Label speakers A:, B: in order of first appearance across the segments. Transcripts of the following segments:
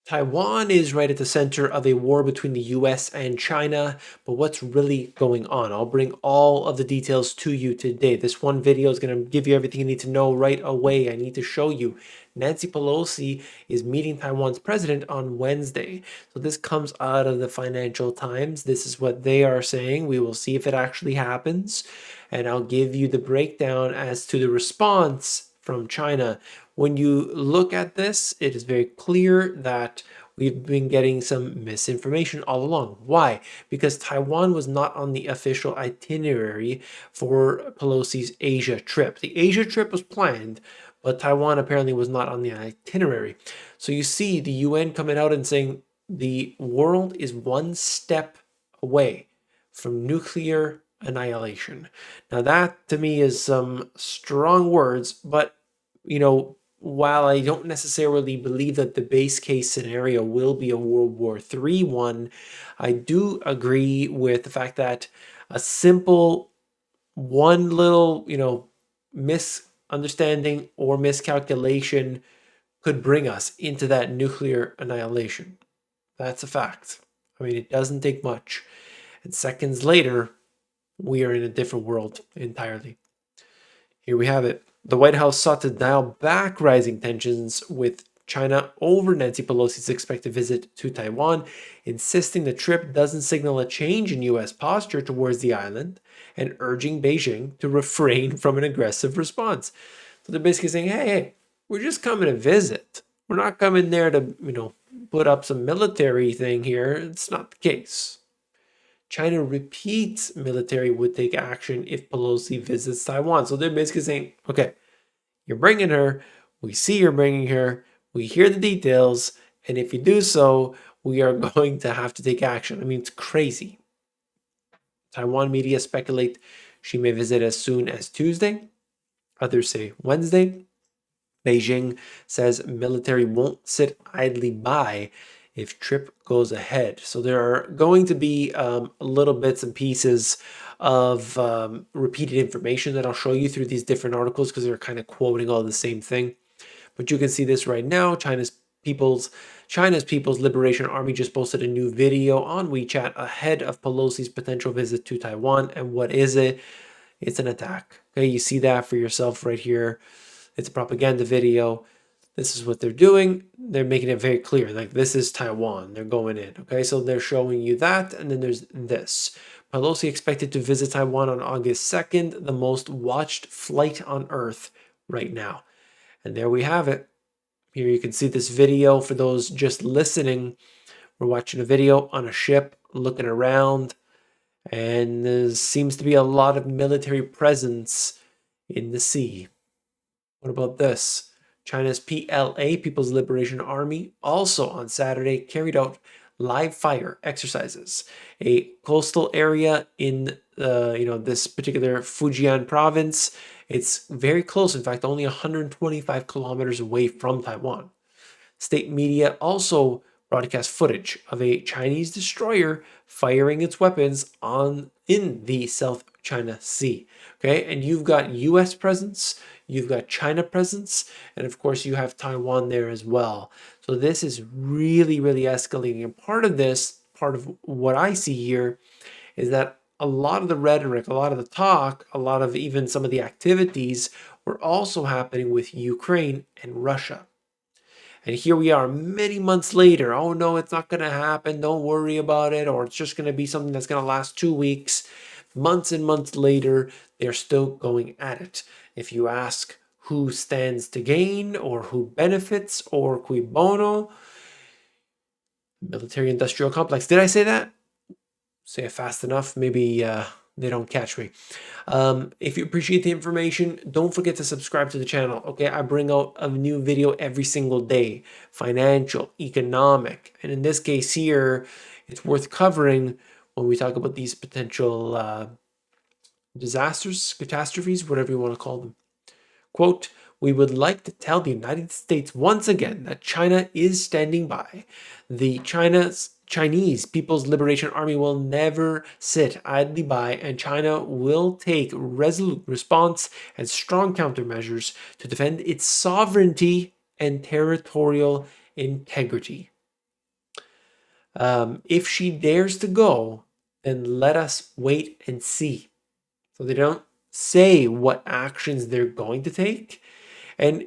A: Taiwan is right at the center of a war between the US and China, but what's really going on? I'll bring all of the details to you today. This one video is going to give you everything you need to know right away. I need to show you. Nancy Pelosi is meeting Taiwan's president on Wednesday. So this comes out of the Financial Times. This is what they are saying. We will see if it actually happens. And I'll give you the breakdown as to the response from China. When you look at this, it is very clear that we've been getting some misinformation all along. Why? Because Taiwan was not on the official itinerary for Pelosi's Asia trip. The Asia trip was planned, but Taiwan apparently was not on the itinerary. So you see the UN coming out and saying the world is one step away from nuclear annihilation. Now that to me is some strong words, but while I don't necessarily believe that the base case scenario will be a World War III one, I do agree with the fact that a simple one little, misunderstanding or miscalculation could bring us into that nuclear annihilation. That's a fact. I mean, it doesn't take much. And seconds later, we are in a different world entirely. Here we have it. The White House sought to dial back rising tensions with China over Nancy Pelosi's expected visit to Taiwan, insisting the trip doesn't signal a change in U.S. posture towards the island and urging Beijing to refrain from an aggressive response. So they're basically saying, hey, we're just coming to visit. We're not coming there to, put up some military thing here. It's not the case. China repeats military would take action if Pelosi visits Taiwan. So they're basically saying, okay, you're bringing her. We see you're bringing her. We hear the details. And if you do so, we are going to have to take action. I mean, it's crazy. Taiwan media speculate she may visit as soon as Tuesday. Others say Wednesday. Beijing says military won't sit idly by if trip goes ahead. So there are going to be little bits and pieces of repeated information that I'll show you through these different articles because they're kind of quoting all the same thing. But you can see this right now. China's People's Liberation Army just posted a new video on WeChat ahead of Pelosi's potential visit to Taiwan. And what is it? It's an attack. Okay, you see that for yourself right here. It's a propaganda video. This is what they're doing. They're making it very clear. Like, this is Taiwan. They're going in. Okay, so they're showing you that. And then there's this. Pelosi expected to visit Taiwan on August 2nd, the most watched flight on Earth right now. And there we have it. Here you can see this video for those just listening. We're watching a video on a ship, looking around. And there seems to be a lot of military presence in the sea. What about this? China's PLA, People's Liberation Army, also on Saturday carried out live fire exercises. A coastal area in this particular Fujian province. It's very close, in fact, only 125 kilometers away from Taiwan. State media also broadcast footage of a Chinese destroyer firing its weapons in the South China Sea. Okay, and you've got U.S. presence, you've got China presence, and of course you have Taiwan there as well. So this is really, really escalating. And part of what I see here is that a lot of the rhetoric, a lot of the talk, a lot of even some of the activities were also happening with Ukraine and Russia. And here we are many months later. Oh no, it's not going to happen. Don't worry about it. Or it's just going to be something that's going to last 2 weeks. Months and months later, they're still going at it. If you ask who stands to gain or who benefits or cui bono, military-industrial complex. Did I say that? Say it fast enough. Maybe they don't catch me. If you appreciate the information, don't forget to subscribe to the channel. Okay, I bring out a new video every single day. Financial, economic, and in this case here, it's worth covering when we talk about these potential disasters, catastrophes, whatever you want to call them. Quote, "We would like to tell the United States once again that China is standing by. The Chinese People's Liberation Army will never sit idly by, and China will take resolute response and strong countermeasures to defend its sovereignty and territorial integrity." If she dares to go, then let us wait and see. So they don't say what actions they're going to take. And,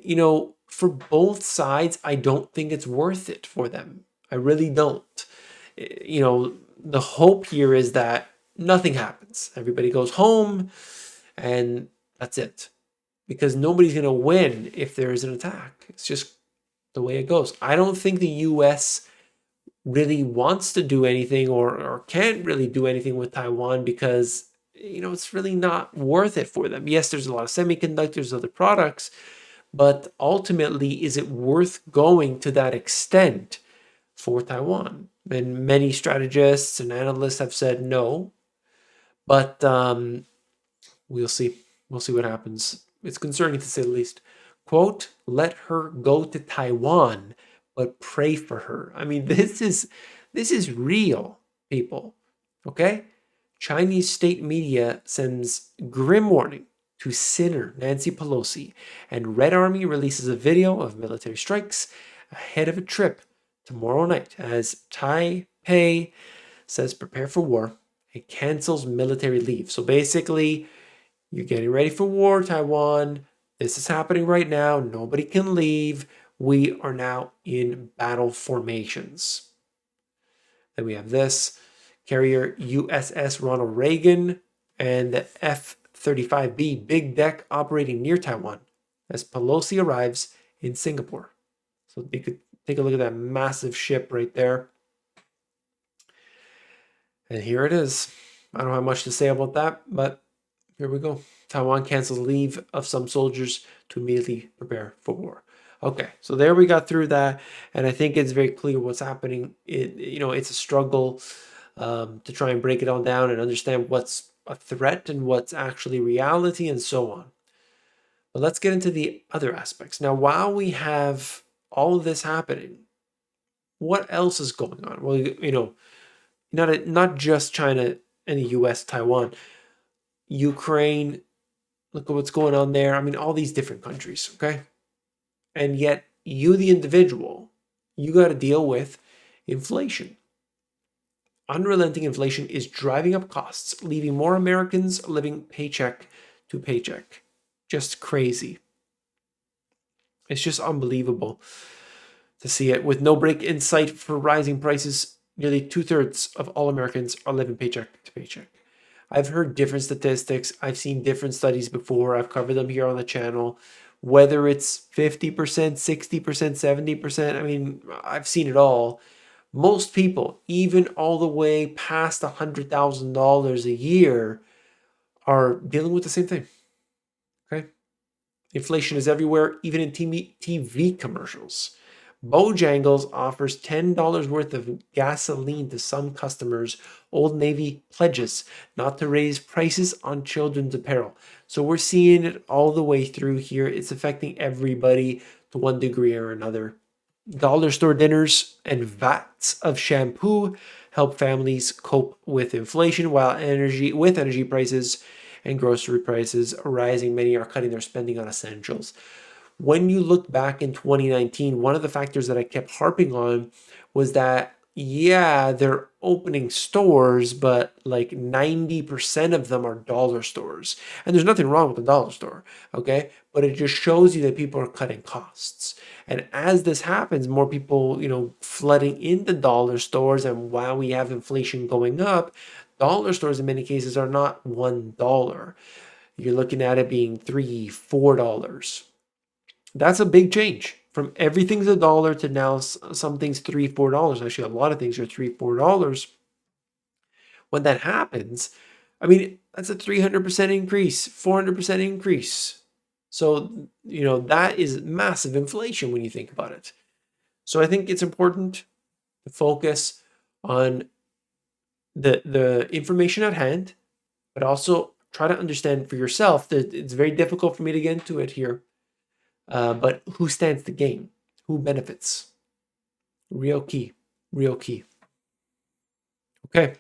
A: for both sides, I don't think it's worth it for them. I really don't. The hope here is that nothing happens. Everybody goes home and that's it. Because nobody's going to win if there is an attack. It's just the way it goes. I don't think the US really wants to do anything or can't really do anything with Taiwan because it's really not worth it for them. Yes, there's a lot of semiconductors, other products, but ultimately, is it worth going to that extent for Taiwan? And many strategists and analysts have said no, but we'll see. We'll see what happens. It's concerning to say the least. Quote, let her go to Taiwan, but pray for her. I mean, this is real, people. Okay? Chinese state media sends grim warning to sinner Nancy Pelosi, and Red Army releases a video of military strikes ahead of a trip tomorrow night as Taipei says prepare for war. It cancels military leave. So basically, you're getting ready for war, Taiwan. This is happening right now. Nobody can leave. We are now in battle formations. Then we have this carrier USS Ronald Reagan and the F-35B Big Deck operating near Taiwan as Pelosi arrives in Singapore. So you could take a look at that massive ship right there. And here it is. I don't have much to say about that, but here we go. Taiwan cancels leave of some soldiers to immediately prepare for war. Okay, so there we got through that, and I think it's very clear what's happening. It's a struggle to try and break it all down and understand what's a threat and what's actually reality and so on. But let's get into the other aspects. Now, while we have all of this happening, what else is going on? Well, not just China and the US, Taiwan, Ukraine, look at what's going on there. I mean, all these different countries, okay? And yet, you, the individual, you got to deal with inflation. Unrelenting inflation is driving up costs, leaving more Americans living paycheck to paycheck. Just crazy. It's just unbelievable to see it. With no break in sight for rising prices, nearly 2/3 of all Americans are living paycheck to paycheck. I've heard different statistics. I've seen different studies before. I've covered them here on the channel. Whether it's 50%, 60%, 70%, I mean, I've seen it all. Most people, even all the way past $100,000 a year, are dealing with the same thing. Okay? Inflation is everywhere, even in TV commercials. Bojangles offers $10 worth of gasoline to some customers. Old Navy pledges not to raise prices on children's apparel. So we're seeing it all the way through here. It's affecting everybody to one degree or another. Dollar store dinners and vats of shampoo help families cope with inflation, while energy prices and grocery prices rising, many are cutting their spending on essentials. When you look back in 2019, one of the factors that I kept harping on was that, yeah, they're opening stores, but like 90% of them are dollar stores. And there's nothing wrong with the dollar store, okay? But it just shows you that people are cutting costs. And as this happens, more people, flooding into dollar stores, and while we have inflation going up, dollar stores in many cases are not $1. You're looking at it being $3, $4. That's a big change from everything's a dollar to now something's $3, $4. Actually, a lot of things are $3, $4. When that happens, I mean, that's a 300% increase, 400% increase. So, that is massive inflation when you think about it. So I think it's important to focus on the information at hand, but also try to understand for yourself that it's very difficult for me to get into it here. But who stands to gain? Who benefits? Real key. Real key. Okay.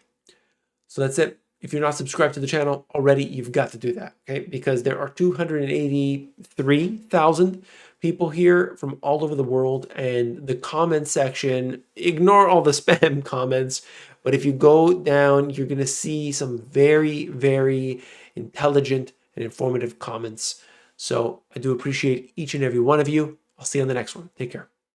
A: So that's it. if you're not subscribed to the channel already, you've got to do that, okay? Because there are 283,000 people here from all over the world, and the comment section, ignore all the spam comments, but if you go down, you're going to see some very, very intelligent and informative comments. So I do appreciate each and every one of you. I'll see you on the next one. Take care.